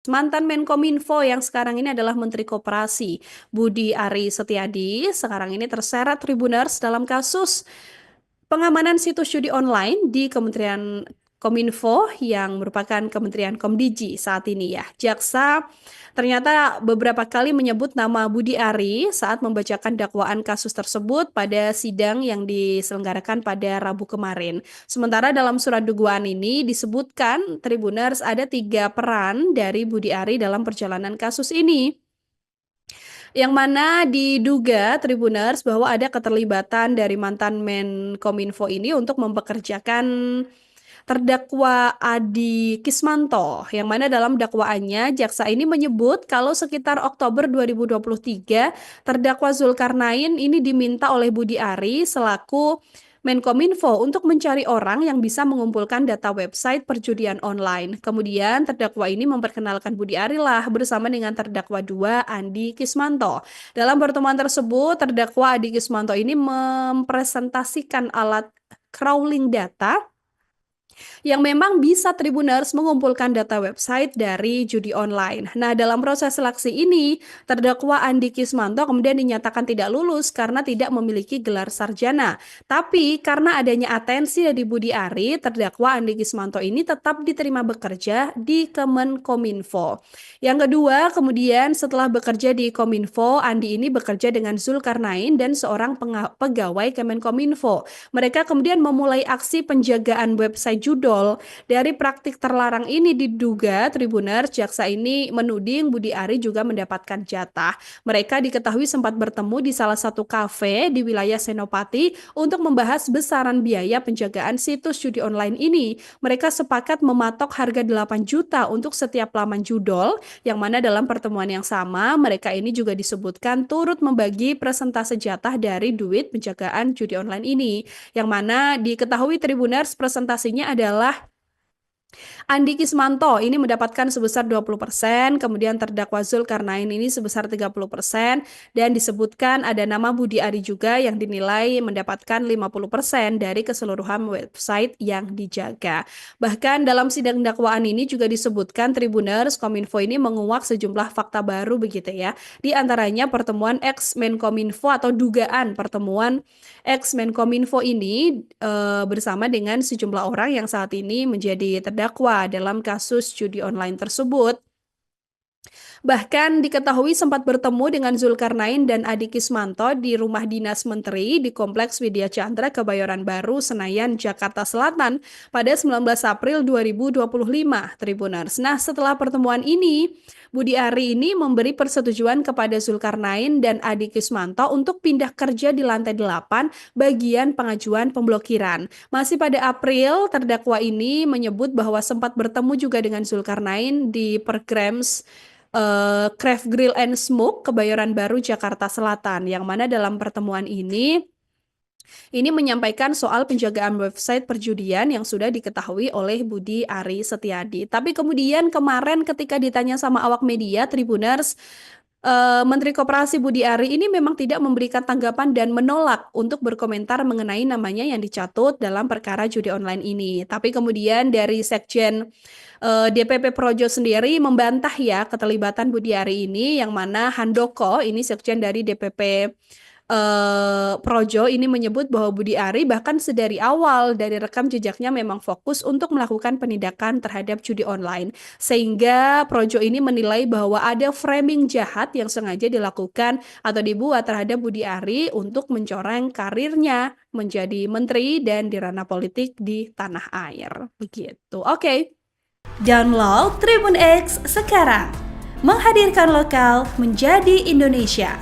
Mantan Menkominfo yang sekarang ini adalah Menteri Koperasi, Budi Ari Setiadi, sekarang ini terseret Tribuners dalam kasus pengamanan situs judi online di Kementerian Kominfo yang merupakan Kementerian Komdiji saat ini ya. Jaksa ternyata beberapa kali menyebut nama Budi Ari saat membacakan dakwaan kasus tersebut pada sidang yang diselenggarakan pada Rabu kemarin. Sementara dalam surat dakwaan ini disebutkan Tribuners ada 3 peran dari Budi Ari dalam perjalanan kasus ini, yang mana diduga Tribuners bahwa ada keterlibatan dari mantan Menkominfo ini untuk mempekerjakan terdakwa Adi Kismanto, yang mana dalam dakwaannya jaksa ini menyebut kalau sekitar Oktober 2023 terdakwa Zulkarnain ini diminta oleh Budi Ari selaku Menkominfo untuk mencari orang yang bisa mengumpulkan data website perjudian online. Kemudian terdakwa ini memperkenalkan Budi Ari lah bersama dengan terdakwa 2 Andi Kismanto. Dalam pertemuan tersebut, terdakwa Adi Kismanto ini mempresentasikan alat crawling data yang memang bisa Tribuners mengumpulkan data website dari judi online. Nah, dalam proses seleksi ini, terdakwa Andi Kismanto kemudian dinyatakan tidak lulus karena tidak memiliki gelar sarjana. Tapi karena adanya atensi dari Budi Ari, terdakwa Andi Kismanto ini tetap diterima bekerja di Kemenkominfo. Yang kedua, kemudian setelah bekerja di Kominfo, Andi ini bekerja dengan Zulkarnain dan seorang pegawai Kemenkominfo. Mereka kemudian memulai aksi penjagaan website judol. Dari praktik terlarang ini diduga Tribuners jaksa ini menuding Budi Ari juga mendapatkan jatah. Mereka diketahui sempat bertemu di salah satu kafe di wilayah Senopati untuk membahas besaran biaya penjagaan situs judi online ini. Mereka sepakat mematok harga 8 juta untuk setiap laman judol, yang mana dalam pertemuan yang sama mereka ini juga disebutkan turut membagi persentase jatah dari duit penjagaan judi online ini, yang mana diketahui Tribuners presentasinya adalah Andi Kismanto ini mendapatkan sebesar 20%, kemudian terdakwa Zulkarnain ini sebesar 30%, dan disebutkan ada nama Budi Ari juga yang dinilai mendapatkan 50% dari keseluruhan website yang dijaga. Bahkan dalam sidang dakwaan ini juga disebutkan Tribuners Kominfo ini menguak sejumlah fakta baru begitu ya. Di antaranya pertemuan ex-Menkominfo atau dugaan pertemuan ex-Menkominfo ini bersama dengan sejumlah orang yang saat ini menjadi terdakwa dalam kasus judi online tersebut. Bahkan diketahui sempat bertemu dengan Zulkarnain dan Adi Kismanto di rumah dinas menteri di Kompleks Widya Chandra, Kebayoran Baru, Senayan, Jakarta Selatan pada 19 April 2025, Tribuners. Nah, setelah pertemuan ini, Budi Ari ini memberi persetujuan kepada Zulkarnain dan Adi Kismanto untuk pindah kerja di lantai 8 bagian pengajuan pemblokiran. Masih pada April, terdakwa ini menyebut bahwa sempat bertemu juga dengan Zulkarnain di Pergrams Craft Grill and Smoke, Kebayoran Baru, Jakarta Selatan, yang mana dalam pertemuan ini menyampaikan soal penjagaan website perjudian yang sudah diketahui oleh Budi Ari Setiadi. Tapi kemudian kemarin ketika ditanya sama awak media, Tribuners, Menteri Koperasi Budi Ari ini memang tidak memberikan tanggapan dan menolak untuk berkomentar mengenai namanya yang dicatut dalam perkara judi online ini. Tapi kemudian dari Sekjen DPP Projo sendiri membantah ya keterlibatan Budi Ari ini, yang mana Handoko ini Sekjen dari DPP Projo ini menyebut bahwa Budi Ari bahkan sedari awal dari rekam jejaknya memang fokus untuk melakukan penindakan terhadap judi online, sehingga Projo ini menilai bahwa ada framing jahat yang sengaja dilakukan atau dibuat terhadap Budi Ari untuk mencoreng karirnya menjadi menteri dan di ranah politik di tanah air. Begitu. Oke. Download Tribun X sekarang. Menghadirkan lokal menjadi Indonesia.